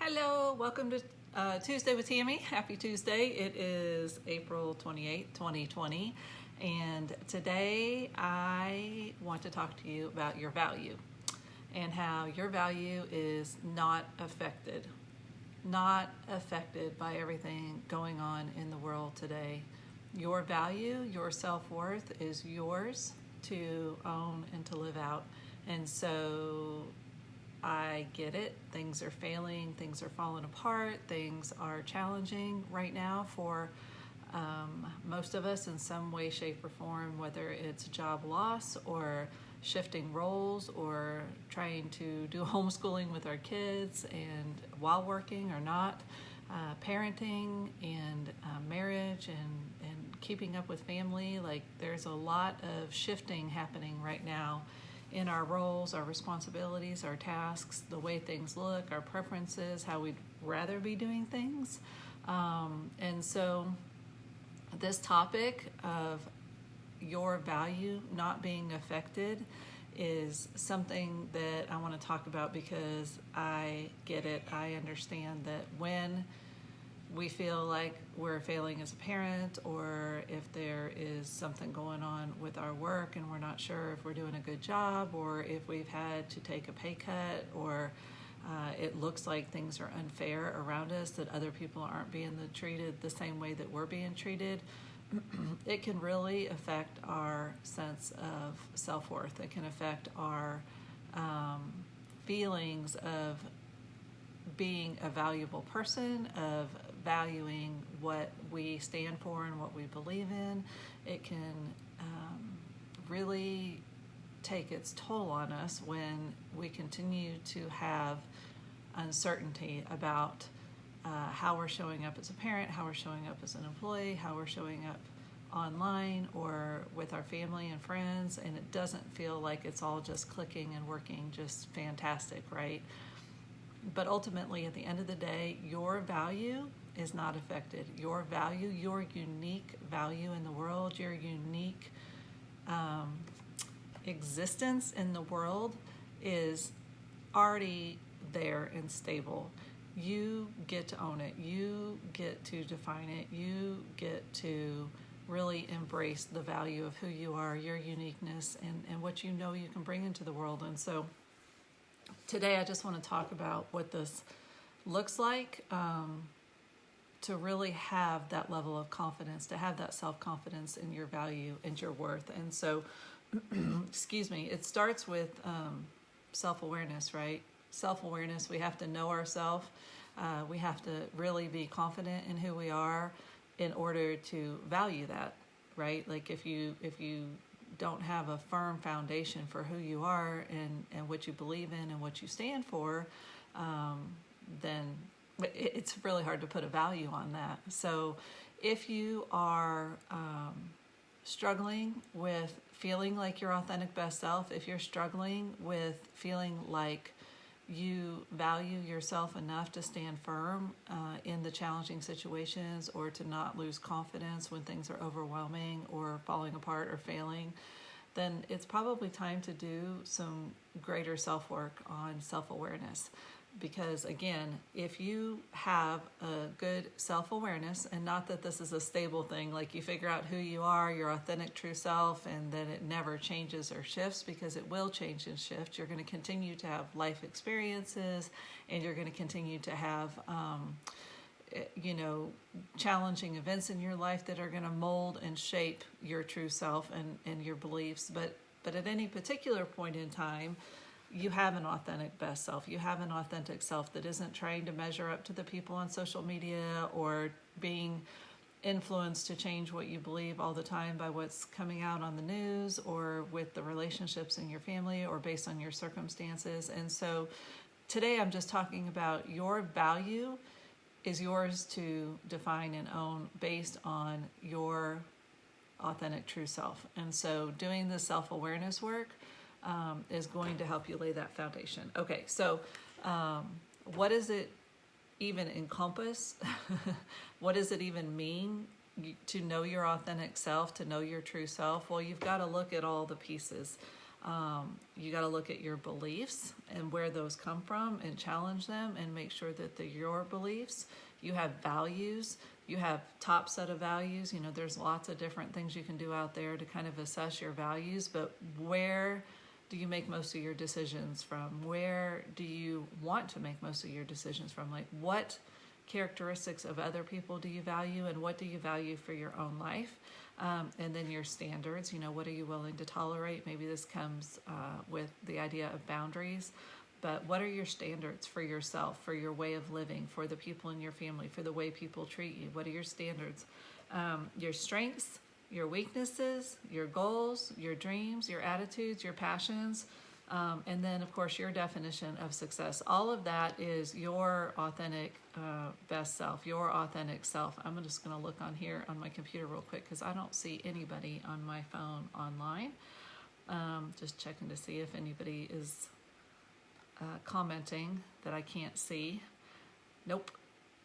Hello, welcome to Tuesday with Tammy. Happy Tuesday. It is April 28th, 2020, and today I want to talk to you about your value and how your value is not affected by everything going on in the world today. Your value, your self-worth is yours to own and to live out. And so I get it. Things are failing, things are falling apart, things are challenging right now for most of us in some way, shape, or form, whether it's job loss or shifting roles or trying to do homeschooling with our kids and while working or not, parenting and marriage and keeping up with family. Like there's a lot of shifting happening right now in our roles, our responsibilities, our tasks, the way things look, our preferences, how we'd rather be doing things. And so this topic of your value not being affected is something that I want to talk about because I get it. I understand that when we feel like we're failing as a parent, or if there is something going on with our work and we're not sure if we're doing a good job, or if we've had to take a pay cut, or it looks like things are unfair around us, that other people aren't being treated the same way that we're being treated, it can really affect our sense of self-worth. It can affect our feelings of being a valuable person, of valuing what we stand for and what we believe in. It can really take its toll on us when we continue to have uncertainty about how we're showing up as a parent, how we're showing up as an employee, how we're showing up online or with our family and friends, and it doesn't feel like it's all just clicking and working just fantastic, right? But ultimately, at the end of the day, your value is not affected. Your value, your unique value in the world, your unique existence in the world is already there and stable. You get to own it. You get to define it. You get to really embrace the value of who you are, your uniqueness, and what you know you can bring into the world. And so today I just want to talk about what this looks like to really have that level of confidence, to have that self-confidence in your value and your worth. And so, excuse me, it starts with self-awareness, right? Self-awareness, we have to know ourselves. We have to really be confident in who we are in order to value that, right? Like if you don't have a firm foundation for who you are and what you believe in and what you stand for, then it's really hard to put a value on that. So if you are struggling with feeling like your authentic best self, if you're struggling with feeling like you value yourself enough to stand firm in the challenging situations, or to not lose confidence when things are overwhelming or falling apart or failing, then it's probably time to do some greater self-work on self-awareness. Because again, if you have a good self-awareness, and not that this is a stable thing, like you figure out who you are, your authentic true self, and then it never changes or shifts, because it will change and shift. You're going to continue to have life experiences, and you're going to continue to have challenging events in your life that are going to mold and shape your true self and your beliefs. But at any particular point in time, you have an authentic best self. You have an authentic self that isn't trying to measure up to the people on social media, or being influenced to change what you believe all the time by what's coming out on the news, or with the relationships in your family, or based on your circumstances. And so today I'm just talking about your value is yours to define and own based on your authentic true self. And so doing this self-awareness work is going to help you lay that foundation. Okay, so what does it even encompass? What does it even mean to know your authentic self, to know your true self? Well, you've got to look at all the pieces. You got to look at your beliefs and where those come from and challenge them and make sure that they're your beliefs. You have values. You have top set of values. You know, there's lots of different things you can do out there to kind of assess your values, but where do you make most of your decisions from? Where do you want to make most of your decisions from? Like, what characteristics of other people do you value, and what do you value for your own life? And then your standards, you know, what are you willing to tolerate? Maybe this comes with the idea of boundaries, but what are your standards for yourself, for your way of living, for the people in your family, for the way people treat you? What are your standards? Your strengths, your weaknesses, your goals, your dreams, your attitudes, your passions, and then, of course, your definition of success. All of that is your authentic best self, your authentic self. I'm just going to look on here on my computer real quick because I don't see anybody on my phone online. Just checking to see if anybody is commenting that I can't see. Nope,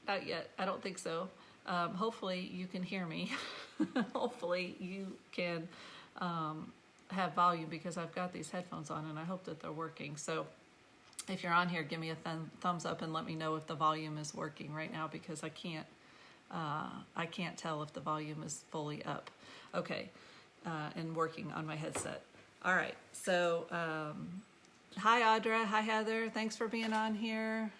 not yet. I don't think so. Hopefully you can hear me. Hopefully you can have volume because I've got these headphones on and I hope that they're working. So if you're on here, give me a thumbs up and let me know if the volume is working right now because I can't tell if the volume is fully up. Okay, and working on my headset. All right, so hi Audra, hi Heather, thanks for being on here.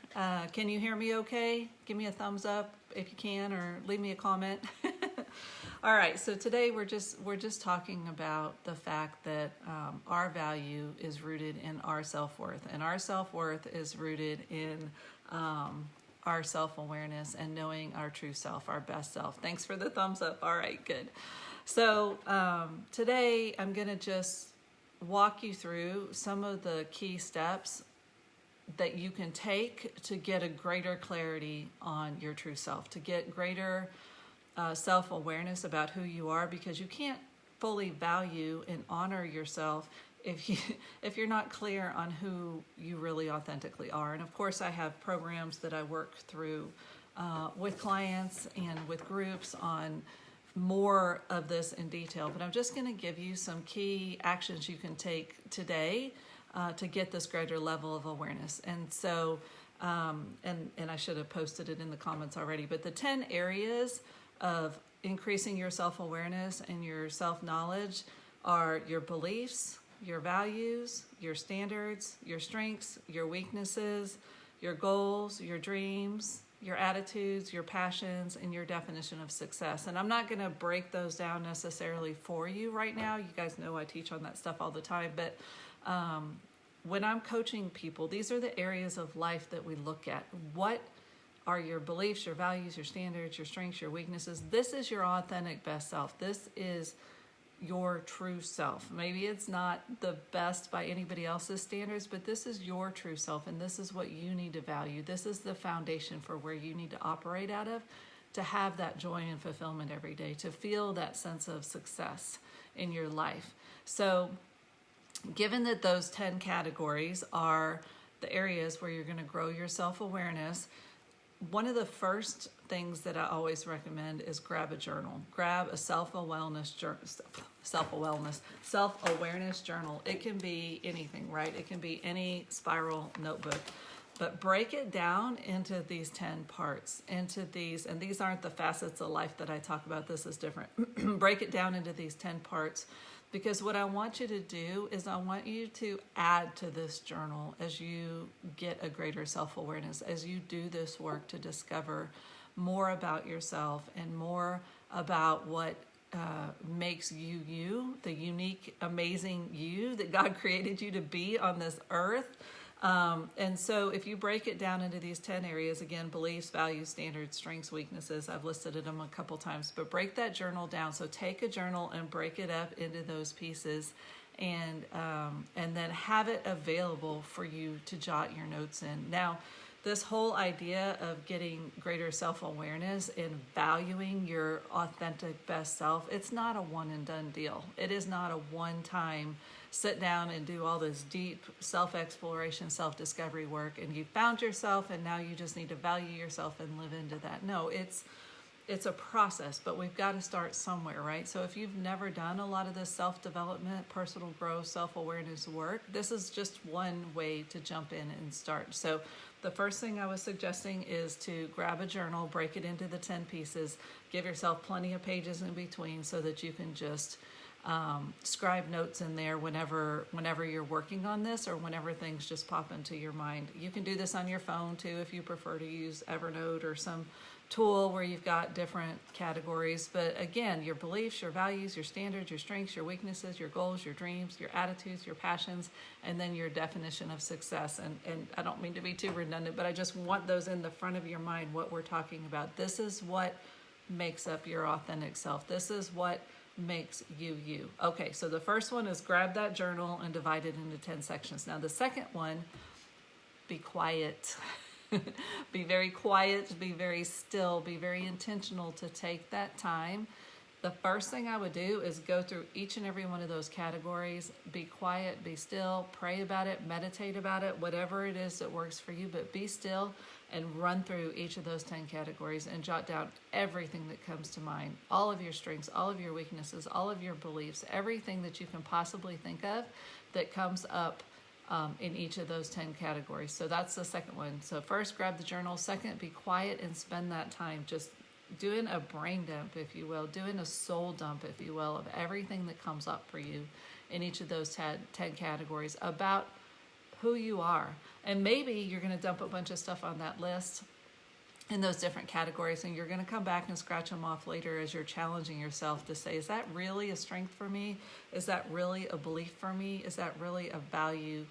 Can you hear me okay? Give me a thumbs up if you can, or leave me a comment. All right, so today we're just talking about the fact that our value is rooted in our self-worth, and our self-worth is rooted in our self-awareness and knowing our true self, our best self. Thanks for the thumbs up. All right, good. So today I'm going to just walk you through some of the key steps that you can take to get a greater clarity on your true self, to get greater self-awareness about who you are, because you can't fully value and honor yourself if you're not clear on who you really authentically are. And of course, I have programs that I work through with clients and with groups on more of this in detail, but I'm just going to give you some key actions you can take today to get this greater level of awareness. And so, and I should have posted it in the comments already, but the 10 areas of increasing your self-awareness and your self-knowledge are your beliefs, your values, your standards, your strengths, your weaknesses, your goals, your dreams, your attitudes, your passions, and your definition of success. And I'm not going to break those down necessarily for you right now. You guys know I teach on that stuff all the time, but when I'm coaching people, these are the areas of life that we look at. What are your beliefs, your values, your standards, your strengths, your weaknesses? This is your authentic best self. This is your true self. Maybe it's not the best by anybody else's standards, but this is your true self, and this is what you need to value. This is the foundation for where you need to operate out of to have that joy and fulfillment every day, to feel that sense of success in your life. So given that those 10 categories are the areas where you're going to grow your self-awareness, one of the first things that I always recommend is grab a journal. Grab a self-awareness journal. It can be anything, right? It can be any spiral notebook. But break it down into these 10 parts, into these, and these aren't the facets of life that I talk about. This is different. Break it down into these 10 parts. Because what I want you to do is I want you to add to this journal as you get a greater self-awareness, as you do this work to discover more about yourself and more about what makes you you, the unique, amazing you that God created you to be on this earth. And so if you break it down into these 10 areas, again, beliefs, values, standards, strengths, weaknesses, I've listed them a couple times, but break that journal down. So take a journal and break it up into those pieces, and then have it available for you to jot your notes in. Now, this whole idea of getting greater self-awareness and valuing your authentic best self, it's not a one and done deal. It is not a one-time sit down and do all this deep self-exploration, self-discovery work, and you found yourself and now you just need to value yourself and live into that. No, it's it's a process, but we've got to start somewhere, right? So if you've never done a lot of this self-development, personal growth, self-awareness work, this is just one way to jump in and start. So the first thing I was suggesting is to grab a journal, break it into the 10 pieces, give yourself plenty of pages in between so that you can just scribe notes in there whenever you're working on this, or whenever things just pop into your mind. You can do this on your phone too if you prefer to use Evernote or some tool where you've got different categories. But again, your beliefs, your values, your standards, your strengths, your weaknesses, your goals, your dreams, your attitudes, your passions, and then your definition of success. And I don't mean to be too redundant, but I just want those in the front of your mind, what we're talking about. This is what makes up your authentic self. This is what makes you you. Okay, so the first one is grab that journal and divide it into 10 sections. Now the second one, be quiet. Be very quiet, be very still, be very intentional to take that time. The first thing I would do is go through each and every one of those categories. Be quiet, be still, pray about it, meditate about it, whatever it is that works for you, but be still and run through each of those 10 categories and jot down everything that comes to mind. All of your strengths, all of your weaknesses, all of your beliefs, everything that you can possibly think of that comes up in each of those 10 categories. So that's the second one. So first, grab the journal. Second, be quiet and spend that time just doing a brain dump, if you will, doing a soul dump, if you will, of everything that comes up for you in each of those 10 categories about who you are. And maybe you're going to dump a bunch of stuff on that list in those different categories, and you're going to come back and scratch them off later as you're challenging yourself to say, is that really a strength for me? Is that really a belief for me? Is that really a value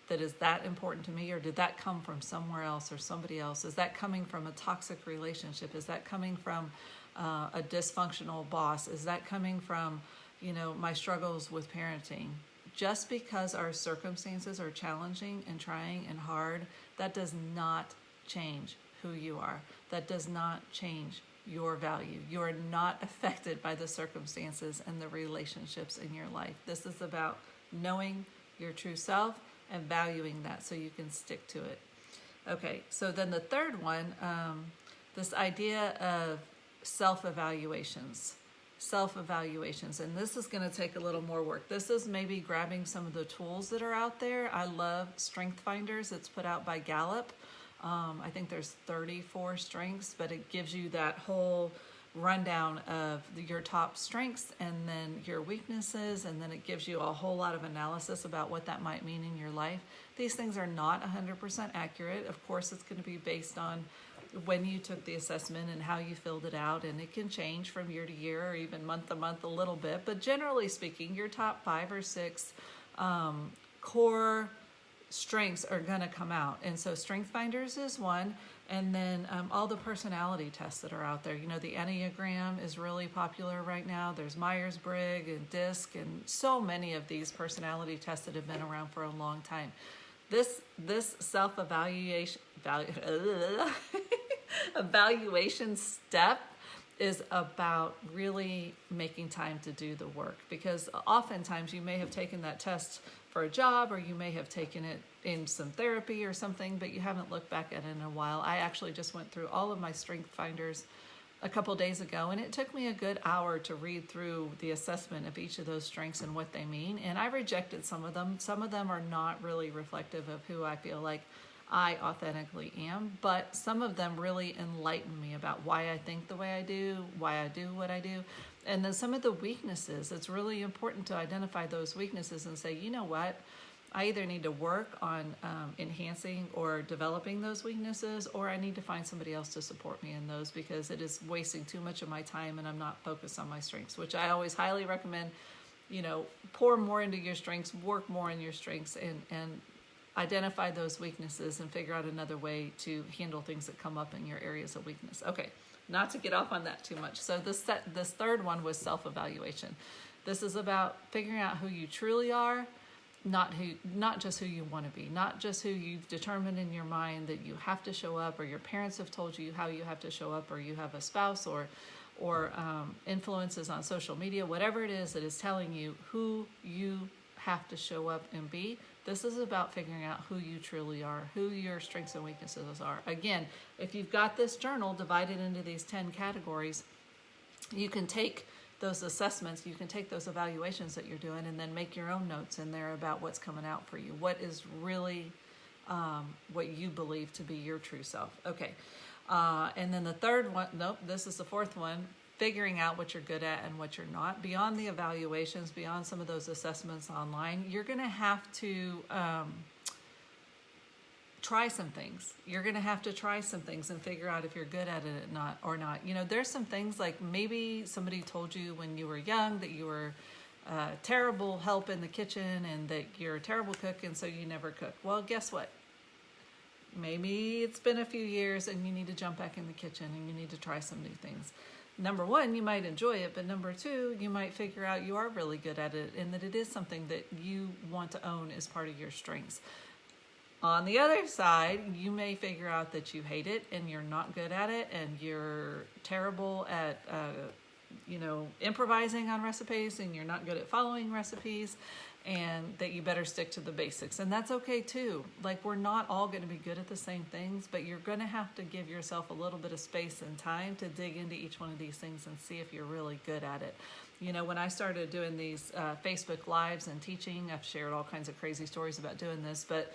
that is that important to me, or did that come from somewhere else or somebody else? Is that coming from a toxic relationship? Is that coming from a dysfunctional boss? Is that coming from, my struggles with parenting? Just because our circumstances are challenging and trying and hard, that does not change who you are. That does not change your value. You are not affected by the circumstances and the relationships in your life. This is about knowing your true self and valuing that so you can stick to it. Okay, so then the third one, this idea of self-evaluations, and this is going to take a little more work. This is maybe grabbing some of the tools that are out there. I love Strength Finders. It's put out by Gallup. I think there's 34 strengths, but it gives you that whole rundown of your top strengths and then your weaknesses, and then it gives you a whole lot of analysis about what that might mean in your life. These things are not 100% accurate. Of course, it's going to be based on when you took the assessment and how you filled it out, and it can change from year to year or even month to month a little bit, but generally speaking, your top 5 or 6 core strengths are going to come out. And so Strength Finders is one, and then all the personality tests that are out there. The Enneagram is really popular right now. There's Myers-Briggs and DISC and so many of these personality tests that have been around for a long time. This self-evaluation evaluation step is about really making time to do the work, because oftentimes you may have taken that test for a job, or you may have taken it in some therapy or something, but you haven't looked back at it in a while. I actually just went through all of my Strength Finders a couple days ago, and it took me a good hour to read through the assessment of each of those strengths and what they mean. And I rejected some of them. Some of them are not really reflective of who I feel like I authentically am, but some of them really enlighten me about why I think the way I do, why I do what I do. And then some of the weaknesses, it's really important to identify those weaknesses and say, you know what, I either need to work on enhancing or developing those weaknesses, or I need to find somebody else to support me in those, because it is wasting too much of my time and I'm not focused on my strengths, which I always highly recommend. Pour more into your strengths, work more in your strengths, and identify those weaknesses and figure out another way to handle things that come up in your areas of weakness. Okay, not to get off on that too much. So this third one was self-evaluation. This is about figuring out who you truly are, not just who you want to be, not just who you've determined in your mind that you have to show up, or your parents have told you how you have to show up, or you have a spouse or influences on social media, whatever it is that is telling you who you have to show up and be. This is about figuring out who you truly are, who your strengths and weaknesses are. Again, if you've got this journal divided into these 10 categories, you can take those assessments, you can take those evaluations that you're doing and then make your own notes in there about what's coming out for you. What is really what you believe to be your true self. Okay. And then the third one, nope, this is the fourth one, figuring out what you're good at and what you're not. Beyond the evaluations, beyond some of those assessments online, you're going to have to try some things. You're going to have to try some things and figure out if you're good at it or not. You know, there's some things like maybe somebody told you when you were young that you were terrible help in the kitchen and that you're a terrible cook and so you never cook. Well, guess what? Maybe it's been a few years and you need to jump back in the kitchen and you need to try some new things. Number one, you might enjoy it, but number two, you might figure out you are really good at it and that it is something that you want to own as part of your strengths. On the other side, you may figure out that you hate it and you're not good at it and you're terrible at, improvising on recipes and you're not good at following recipes and that you better stick to the basics. And that's okay too. Like, we're not all going to be good at the same things, but you're going to have to give yourself a little bit of space and time to dig into each one of these things and see if you're really good at it. You know, when I started doing these Facebook Lives and teaching, I've shared all kinds of crazy stories about doing this, but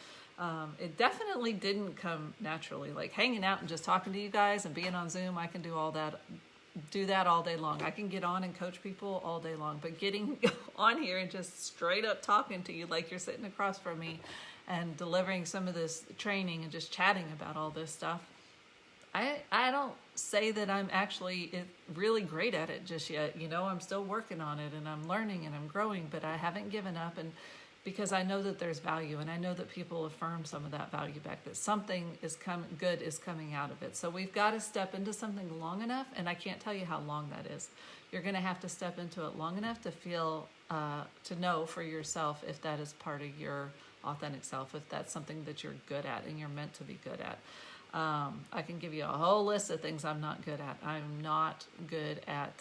it definitely didn't come naturally. Like hanging out and just talking to you guys and being on Zoom, I can do that all day long. I can get on and coach people all day long, but getting on here and just straight up talking to you like you're sitting across from me and delivering some of this training and just chatting about all this stuff, I don't say that I'm actually really great at it just yet. You know, I'm still working on it and I'm learning and I'm growing, but I haven't given up, and because I know that there's value and I know that people affirm some of that value back, that something good is coming out of it. So we've got to step into something long enough, and I can't tell you how long that is. You're going to have to step into it long enough to feel, to know for yourself if that is part of your authentic self, if that's something that you're good at and you're meant to be good at. I can give you a whole list of things I'm not good at. I'm not good at,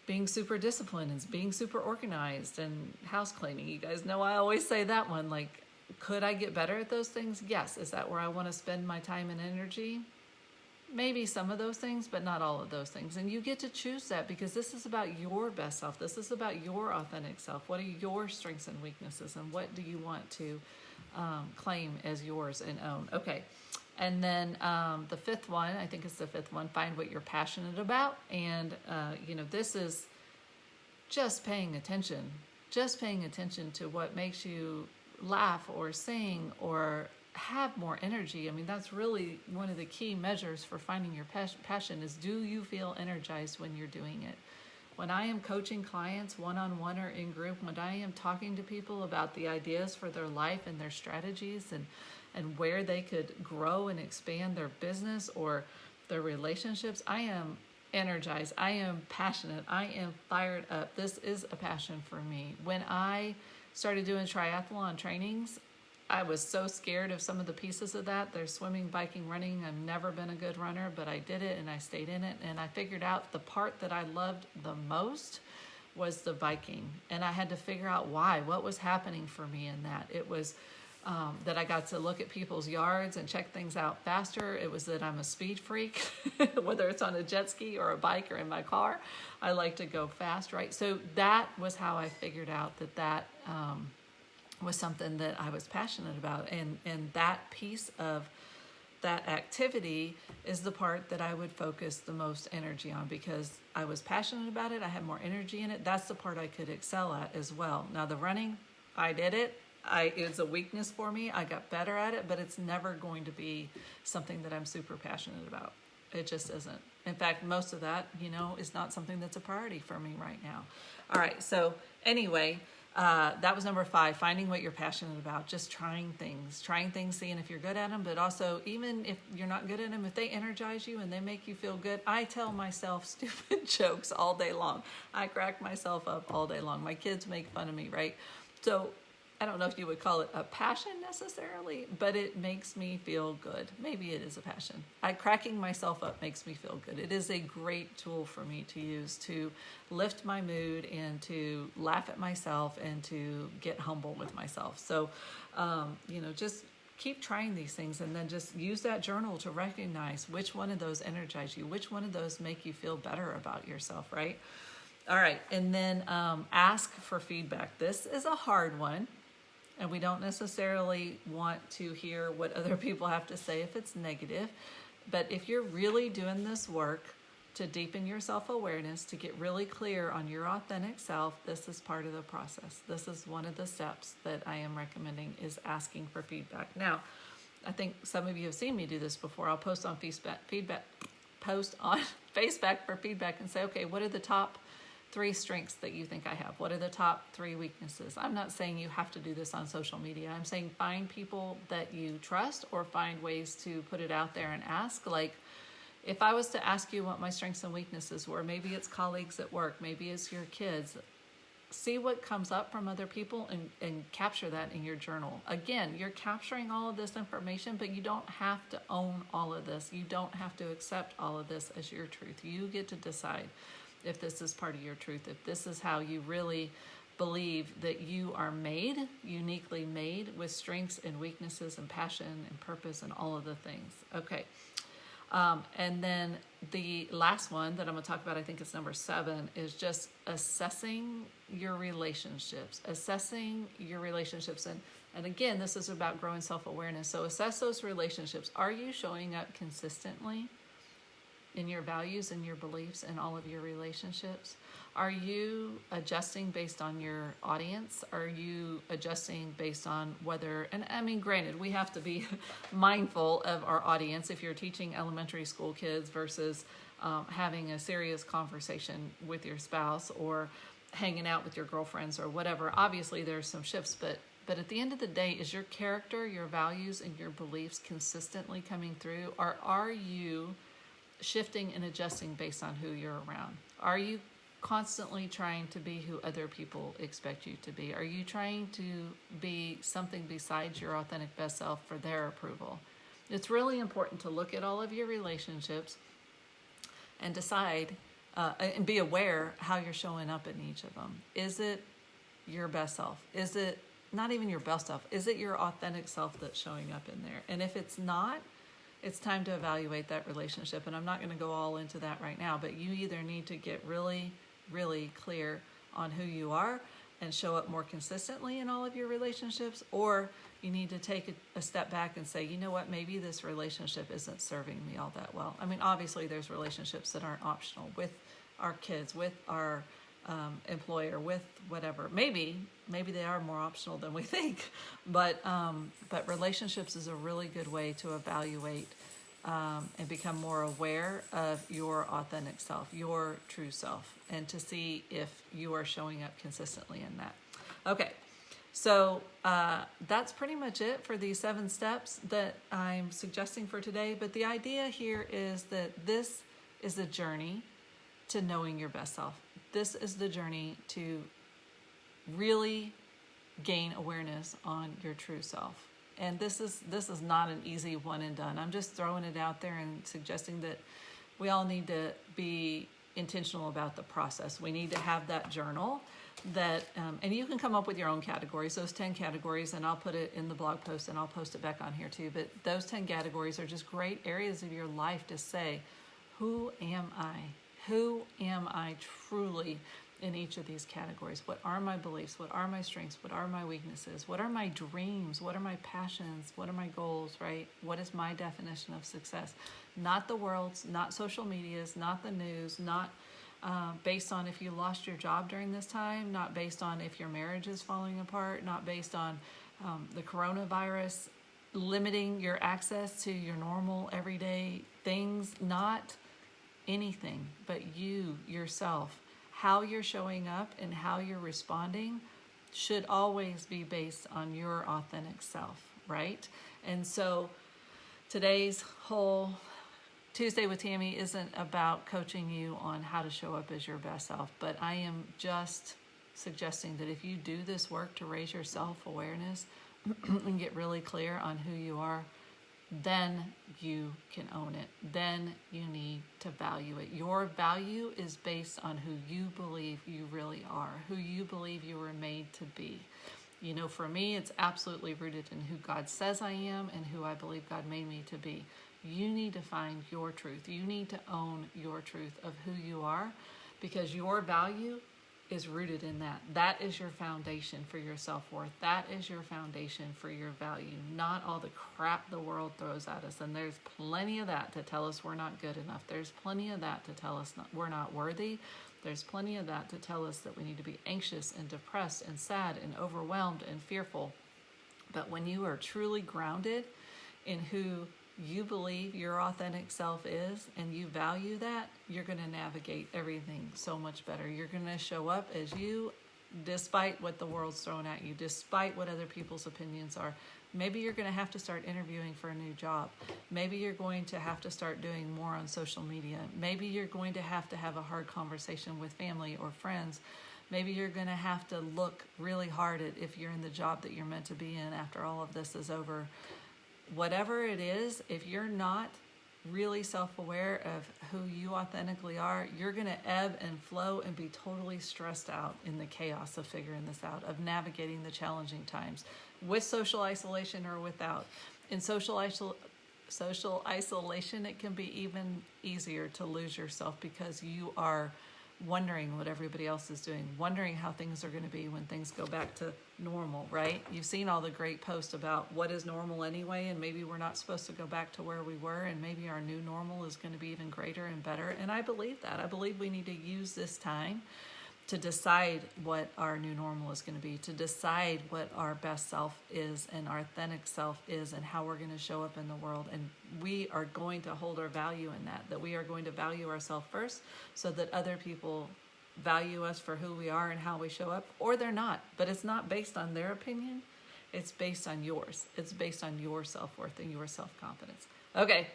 being super disciplined and being super organized and house cleaning. You guys know I always say that one. Like, could I get better at those things? Yes. Is that where I want to spend my time and energy? Maybe some of those things, but not all of those things. And you get to choose that, because this is about your best self. This is about your authentic self. What are your strengths and weaknesses, and what do you want to claim as yours and own? Okay. And then the fifth one, I think it's the fifth one, find what you're passionate about. And, this is just paying attention to what makes you laugh or sing or have more energy. I mean, that's really one of the key measures for finding your passion is, do you feel energized when you're doing it? When I am coaching clients one-on-one or in group, when I am talking to people about the ideas for their life and their strategies and where they could grow and expand their business or their relationships, I am energized. I am passionate. I am fired up. This is a passion for me. When I started doing triathlon trainings, I was so scared of some of the pieces of that. There's swimming, biking, running. I've never been a good runner, but I did it and I stayed in it. And I figured out the part that I loved the most was the biking. And I had to figure out why, what was happening for me in that. It was that I got to look at people's yards and check things out faster. It was that I'm a speed freak, whether it's on a jet ski or a bike or in my car. I like to go fast, right? So that was how I figured out that was something that I was passionate about. And that piece of that activity is the part that I would focus the most energy on, because I was passionate about it. I had more energy in it. That's the part I could excel at as well. Now the running, I did it. It's a weakness for me. I got better at it, but it's never going to be something that I'm super passionate about. It just isn't. In fact, most of that, is not something that's a priority for me right now. All right. So anyway, that was number 5, finding what you're passionate about, just trying things, seeing if you're good at them, but also even if you're not good at them, if they energize you and they make you feel good. I tell myself stupid jokes all day long. I crack myself up all day long. My kids make fun of me, right? So I don't know if you would call it a passion necessarily, but it makes me feel good. Maybe it is a passion. Cracking myself up makes me feel good. It is a great tool for me to use to lift my mood and to laugh at myself and to get humble with myself. So, just keep trying these things, and then just use that journal to recognize which one of those energize you, which one of those make you feel better about yourself, right? All right, and then ask for feedback. This is a hard one, and we don't necessarily want to hear what other people have to say if it's negative. But if you're really doing this work to deepen your self-awareness, to get really clear on your authentic self, this is part of the process. This is one of the steps that I am recommending, is asking for feedback. Now, I think some of you have seen me do this before. I'll post on post on Facebook for feedback and say, okay, what are the top 3 strengths that you think I have? What are the top 3 weaknesses? I'm not saying you have to do this on social media. I'm saying find people that you trust, or find ways to put it out there and ask. Like, if I was to ask you what my strengths and weaknesses were, maybe it's colleagues at work, maybe it's your kids. See what comes up from other people and capture that in your journal. Again, you're capturing all of this information, but you don't have to own all of this. You don't have to accept all of this as your truth. You get to decide if this is part of your truth, if this is how you really believe that you are made, uniquely made, with strengths and weaknesses and passion and purpose and all of the things. Okay. And then the last one that I'm going to talk about, I think it's number 7, is just assessing your relationships. Assessing your relationships. And again, this is about growing self-awareness. So assess those relationships. Are you showing up consistently in your values and your beliefs in all of your relationships? Are you adjusting based on your audience? Are you adjusting based on whether, and I mean, granted, we have to be mindful of our audience. If you're teaching elementary school kids versus having a serious conversation with your spouse, or hanging out with your girlfriends or whatever, obviously there's some shifts, but at the end of the day, is your character, your values, and your beliefs consistently coming through? Or are you shifting and adjusting based on who you're around? Are you constantly trying to be who other people expect you to be? Are you trying to be something besides your authentic best self for their approval? It's really important to look at all of your relationships and decide and be aware how you're showing up in each of them. Is it your best self? Is it not even your best self? Is it your authentic self that's showing up in there? And if it's not, it's time to evaluate that relationship. And I'm not going to go all into that right now, but you either need to get really, really clear on who you are and show up more consistently in all of your relationships, or you need to take a step back and say, you know what, maybe this relationship isn't serving me all that well. I mean, obviously there's relationships that aren't optional, with our kids, with our employer, with whatever. Maybe they are more optional than we think, but relationships is a really good way to evaluate and become more aware of your authentic self, your true self, and to see if you are showing up consistently in that. Okay, so that's pretty much it for these 7 steps that I'm suggesting for today. But the idea here is that this is a journey to knowing your best self. This is the journey to really gain awareness on your true self. And this is not an easy one and done. I'm just throwing it out there and suggesting that we all need to be intentional about the process. We need to have that journal that, and you can come up with your own categories, those 10 categories, and I'll put it in the blog post and I'll post it back on here too. But those 10 categories are just great areas of your life to say, who am I? Who am I truly in each of these categories? What are my beliefs? What are my strengths? What are my weaknesses? What are my dreams? What are my passions? What are my goals, right? What is my definition of success? Not the world's, not social media's, not the news, not based on if you lost your job during this time, not based on if your marriage is falling apart, not based on the coronavirus limiting your access to your normal everyday things, not anything, but you, yourself. How you're showing up and how you're responding should always be based on your authentic self, right? And so today's whole Tuesday with Tammy isn't about coaching you on how to show up as your best self, but I am just suggesting that if you do this work to raise your self-awareness and get really clear on who you are, then you can own it. Then you need to value it. Your value is based on who you believe you really are, who you believe you were made to be. You know, for me, it's absolutely rooted in who God says I am and who I believe God made me to be. You need to find your truth. You need to own your truth of who you are, because your value is rooted in that. That is your foundation for your self-worth. That is your foundation for your value, not all the crap the world throws at us. And there's plenty of that to tell us we're not good enough. There's plenty of that to tell us we're not worthy. There's plenty of that to tell us that we need to be anxious and depressed and sad and overwhelmed and fearful. But when you are truly grounded in who you believe your authentic self is, and you value that, you're going to navigate everything so much better. You're going to show up as you, despite what the world's thrown at you, despite what other people's opinions are. Maybe you're going to have to start interviewing for a new job. Maybe you're going to have to start doing more on social media. Maybe you're going to have a hard conversation with family or friends. Maybe you're going to have to look really hard at if you're in the job that you're meant to be in after all of this is over. Whatever it is, if you're not really self-aware of who you authentically are, you're going to ebb and flow and be totally stressed out in the chaos of figuring this out, of navigating the challenging times, with social isolation or without. In social isolation, it can be even easier to lose yourself because you are wondering what everybody else is doing, wondering how things are going to be when things go back to normal, right? You've seen all the great posts about what is normal anyway, and maybe we're not supposed to go back to where we were, and maybe our new normal is going to be even greater and better. And I believe that. I believe we need to use this time to decide what our new normal is going to be, to decide what our best self is and our authentic self is, and how we're going to show up in the world. And we are going to hold our value in that we are going to value ourselves first, so that other people value us for who we are and how we show up, or they're not. But it's not based on their opinion. It's based on yours. It's based on your self-worth and your self-confidence. Okay,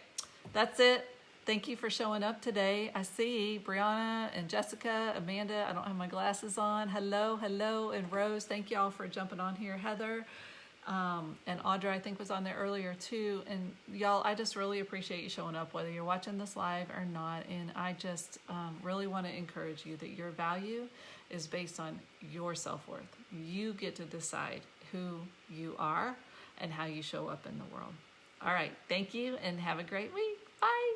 that's it. Thank you for showing up today. I see Brianna and Jessica, Amanda. I don't have my glasses on. Hello. And Rose, thank y'all for jumping on here. Heather and Audra, I think, was on there earlier too. And y'all, I just really appreciate you showing up, whether you're watching this live or not. And I just really want to encourage you that your value is based on your self-worth. You get to decide who you are and how you show up in the world. All right. Thank you and have a great week. Bye.